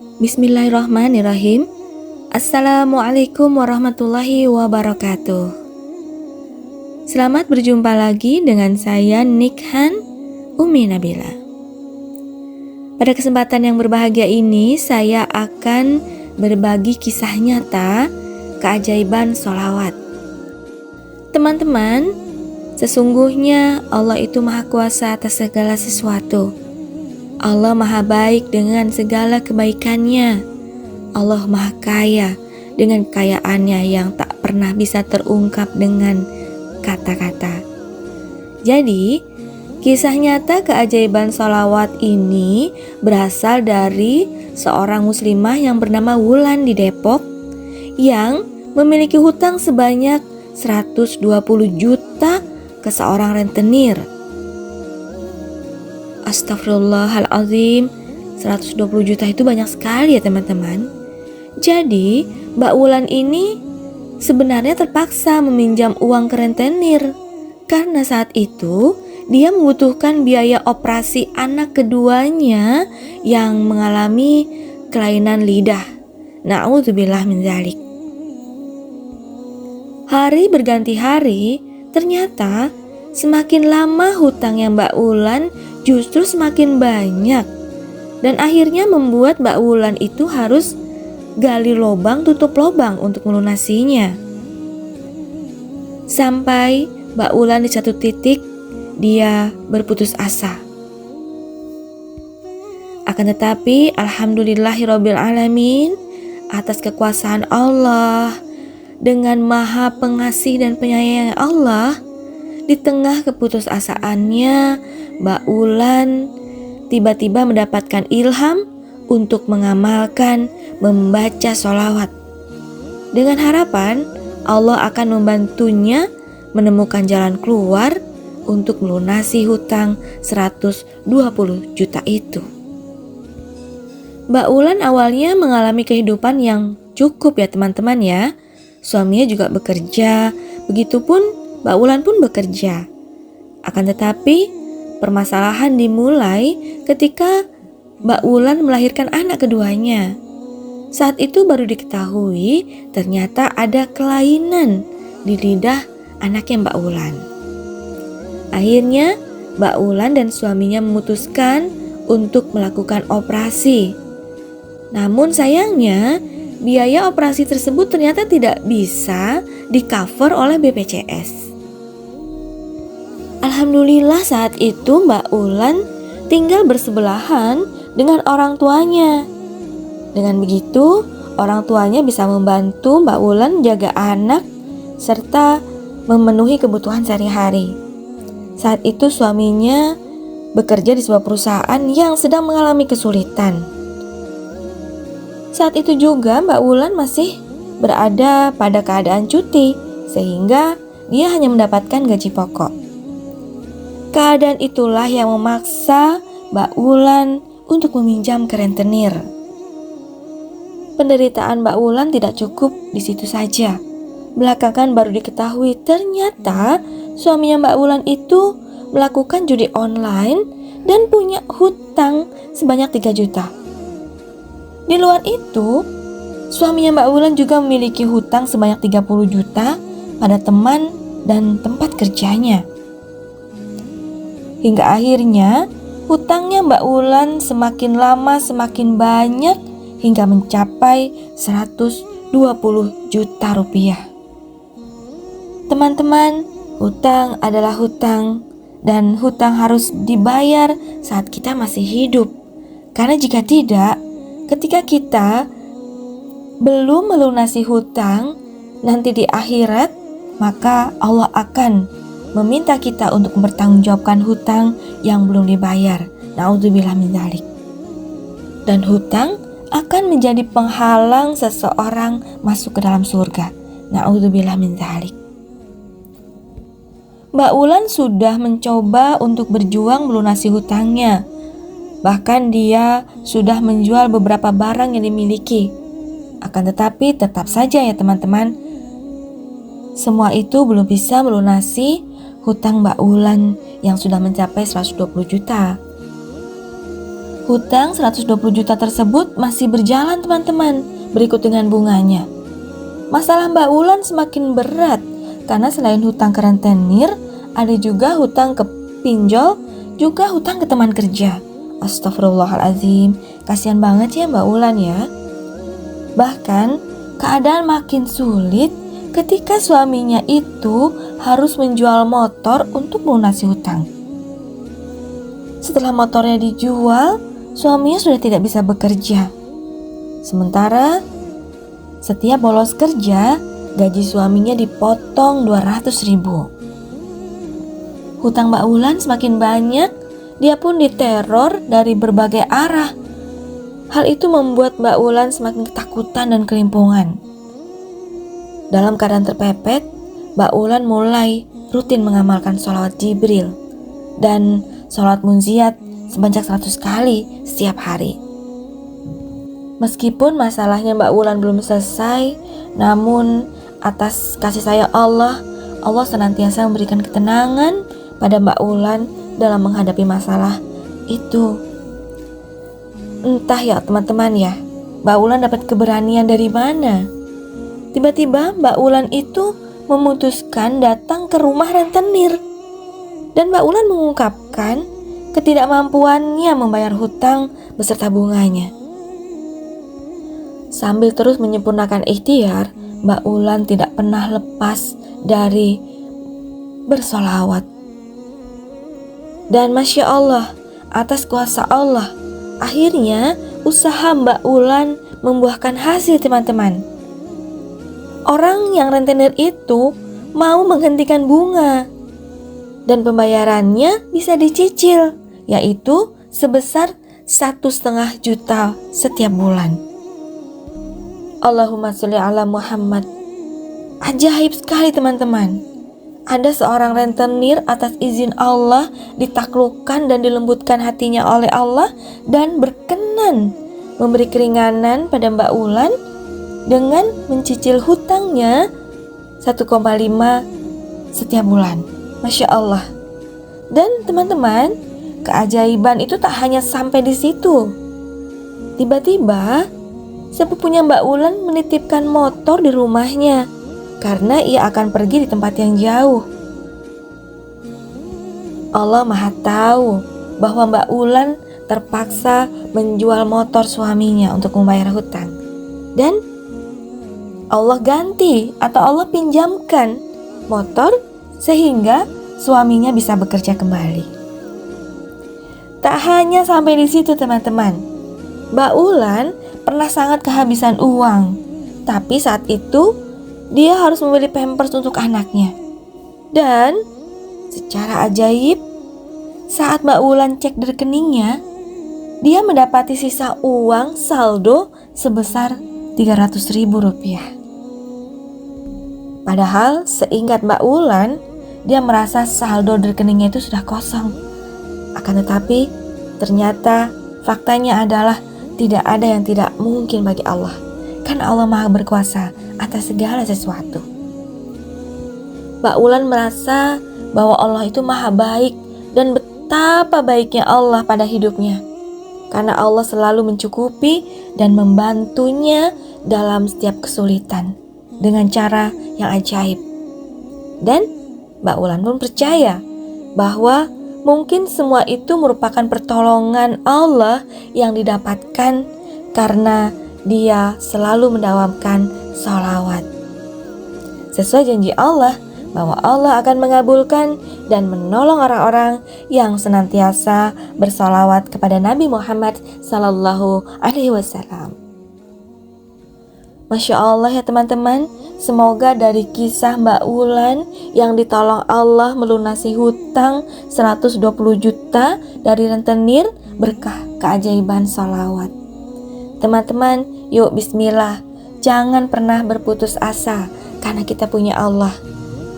Bismillahirrahmanirrahim. Assalamualaikum warahmatullahi wabarakatuh. Selamat berjumpa lagi dengan saya Nikhan Umi Nabila. Pada kesempatan yang berbahagia ini, saya akan berbagi kisah nyata keajaiban sholawat. Teman-teman, sesungguhnya Allah itu Maha Kuasa atas segala sesuatu. Allah Maha Baik dengan segala kebaikannya. Allah Maha Kaya dengan kekayaannya yang tak pernah bisa terungkap dengan kata-kata. Jadi, kisah nyata keajaiban sholawat ini berasal dari seorang muslimah yang bernama Wulan di Depok yang memiliki hutang sebanyak 120 juta ke seorang rentenir. Astagfirullahaladzim, 120 juta itu banyak sekali ya teman-teman. Jadi Mbak Wulan ini sebenarnya terpaksa meminjam uang ke rentenir karena saat itu dia membutuhkan biaya operasi anak keduanya yang mengalami kelainan lidah. Na'udzubillah min dzalik. Hari berganti hari, ternyata semakin lama hutang yang Mbak Wulan justru semakin banyak, dan akhirnya membuat Mbak Wulan itu harus gali lubang tutup lubang untuk melunasinya. Sampai Mbak Wulan di satu titik dia berputus asa. Akan tetapi alhamdulillahirabbil alamin, atas kekuasaan Allah dengan Maha Pengasih dan Penyayang Allah, di tengah keputusasaannya, Mbak Wulan tiba-tiba mendapatkan ilham untuk mengamalkan membaca sholawat. Dengan harapan Allah akan membantunya menemukan jalan keluar untuk melunasi hutang 120 juta itu. Mbak Wulan awalnya mengalami kehidupan yang cukup ya teman-teman ya. Suaminya juga bekerja, begitupun Mbak Wulan pun bekerja. Akan tetapi permasalahan dimulai ketika Mbak Wulan melahirkan anak keduanya. Saat itu baru diketahui ternyata ada kelainan di lidah anaknya Mbak Wulan. Akhirnya Mbak Wulan dan suaminya memutuskan untuk melakukan operasi. Namun sayangnya biaya operasi tersebut ternyata tidak bisa di-cover oleh BPJS. Alhamdulillah saat itu Mbak Wulan tinggal bersebelahan dengan orang tuanya. Dengan begitu, orang tuanya bisa membantu Mbak Wulan menjaga anak serta memenuhi kebutuhan sehari-hari. Saat itu suaminya bekerja di sebuah perusahaan yang sedang mengalami kesulitan. Saat itu juga Mbak Wulan masih berada pada keadaan cuti, sehingga dia hanya mendapatkan gaji pokok. Keadaan itulah yang memaksa Mbak Wulan untuk meminjam ke rentenir. Penderitaan Mbak Wulan tidak cukup di situ saja. Belakangan baru diketahui ternyata suaminya Mbak Wulan itu melakukan judi online dan punya hutang sebanyak 3 juta. Di luar itu, suaminya Mbak Wulan juga memiliki hutang sebanyak 30 juta pada teman dan tempat kerjanya. Hingga akhirnya hutangnya Mbak Wulan semakin lama semakin banyak hingga mencapai 120 juta rupiah. Teman-teman, hutang adalah hutang dan hutang harus dibayar saat kita masih hidup. Karena jika tidak, ketika kita belum melunasi hutang, nanti di akhirat maka Allah akan meminta kita untuk mempertanggungjawabkan hutang yang belum dibayar. Na'udzubillah min dzalik. Dan hutang akan menjadi penghalang seseorang masuk ke dalam surga. Na'udzubillah min dzalik. Mbak Wulan sudah mencoba untuk berjuang melunasi hutangnya. Bahkan dia sudah menjual beberapa barang yang dimiliki. Akan tetapi tetap saja ya teman-teman, semua itu belum bisa melunasi hutang Mbak Wulan yang sudah mencapai 120 juta. Hutang 120 juta tersebut masih berjalan teman-teman, berikut dengan bunganya. Masalah Mbak Wulan semakin berat karena selain hutang ke rentenir, ada juga hutang ke pinjol, juga hutang ke teman kerja. Astagfirullahaladzim, kasihan banget ya Mbak Wulan ya. Bahkan keadaan makin sulit ketika suaminya itu harus menjual motor untuk melunasi hutang. Setelah motornya dijual, suaminya sudah tidak bisa bekerja. Sementara setiap bolos kerja, gaji suaminya dipotong 200.000. Hutang Mbak Wulan semakin banyak, dia pun diteror dari berbagai arah. Hal itu membuat Mbak Wulan semakin ketakutan dan kelimpungan. Dalam keadaan terpepet, Mbak Wulan mulai rutin mengamalkan sholawat Jibril dan sholawat munziat sebanyak 100 kali setiap hari. Meskipun masalahnya Mbak Wulan belum selesai, namun atas kasih sayang Allah, Allah senantiasa memberikan ketenangan pada Mbak Wulan dalam menghadapi masalah itu. Entah ya teman-teman ya, Mbak Wulan dapat keberanian dari mana? Tiba-tiba Mbak Wulan itu memutuskan datang ke rumah rentenir. Dan Mbak Wulan mengungkapkan ketidakmampuannya membayar hutang beserta bunganya. Sambil terus menyempurnakan ikhtiar, Mbak Wulan tidak pernah lepas dari bersolawat. Dan Masya Allah, atas kuasa Allah, akhirnya usaha Mbak Wulan membuahkan hasil teman-teman. Orang yang rentenir itu mau menghentikan bunga dan pembayarannya bisa dicicil, yaitu sebesar 1,5 juta setiap bulan. Allahumma sholli ala Muhammad. Ajaib sekali teman-teman. Ada seorang rentenir atas izin Allah ditaklukkan dan dilembutkan hatinya oleh Allah dan berkenan memberi keringanan pada Mbak Wulan dengan mencicil hutangnya 1,5 setiap bulan. Masya Allah. Dan teman-teman, keajaiban itu tak hanya sampai di situ. Tiba-tiba sepupunya Mbak Wulan menitipkan motor di rumahnya karena ia akan pergi di tempat yang jauh. Allah Maha tahu bahwa Mbak Wulan terpaksa menjual motor suaminya untuk membayar hutang. Dan Allah ganti atau Allah pinjamkan motor sehingga suaminya bisa bekerja kembali. Tak hanya sampai di situ teman-teman. Mbak Wulan pernah sangat kehabisan uang, tapi saat itu dia harus membeli pampers untuk anaknya. Dan secara ajaib, saat Mbak Wulan cek di rekeningnya, dia mendapati sisa uang saldo sebesar 300.000 rupiah. Padahal seingat Mbak Wulan, dia merasa saldo di rekeningnya itu sudah kosong. Akan tetapi ternyata faktanya adalah tidak ada yang tidak mungkin bagi Allah, karena Allah Maha berkuasa atas segala sesuatu. Mbak Wulan merasa bahwa Allah itu maha baik dan betapa baiknya Allah pada hidupnya, karena Allah selalu mencukupi dan membantunya dalam setiap kesulitan dengan cara yang ajaib. Dan Mbak Wulan pun percaya bahwa mungkin semua itu merupakan pertolongan Allah yang didapatkan karena dia selalu mendawamkan sholawat. Sesuai janji Allah bahwa Allah akan mengabulkan dan menolong orang-orang yang senantiasa bersolawat kepada Nabi Muhammad SAW. Masya Allah ya teman-teman, semoga dari kisah Mbak Wulan yang ditolong Allah melunasi hutang 120 juta dari rentenir berkah keajaiban sholawat. Teman-teman, yuk bismillah, jangan pernah berputus asa karena kita punya Allah.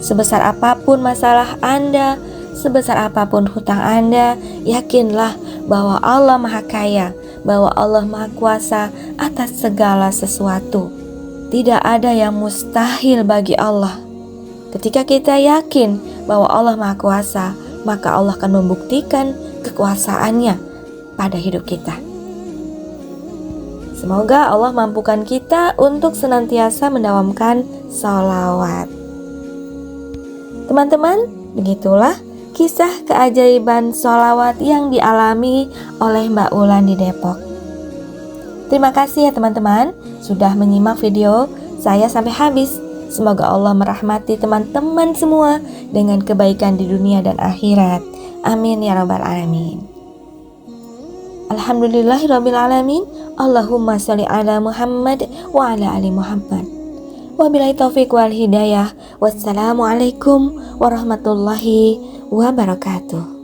Sebesar apapun masalah Anda, sebesar apapun hutang Anda, yakinlah bahwa Allah Maha Kaya, bahwa Allah Maha Kuasa atas segala sesuatu. Tidak ada yang mustahil bagi Allah. Ketika kita yakin bahwa Allah Maha Kuasa, maka Allah akan membuktikan kekuasaannya pada hidup kita. Semoga Allah mampukan kita untuk senantiasa mendawamkan sholawat. Teman-teman, begitulah kisah keajaiban sholawat yang dialami oleh Mbak Ulan di Depok. Terima kasih ya teman-teman sudah menyimak video saya sampai habis. Semoga Allah merahmati teman-teman semua dengan kebaikan di dunia dan akhirat. Amin ya rabbal alamin. Alhamdulillahirabbil alamin. Allahumma sholli ala Muhammad wa ala ali Muhammad. Wabillahi taufiq wal hidayah. Wassalamualaikum warahmatullahi wabarakatuh.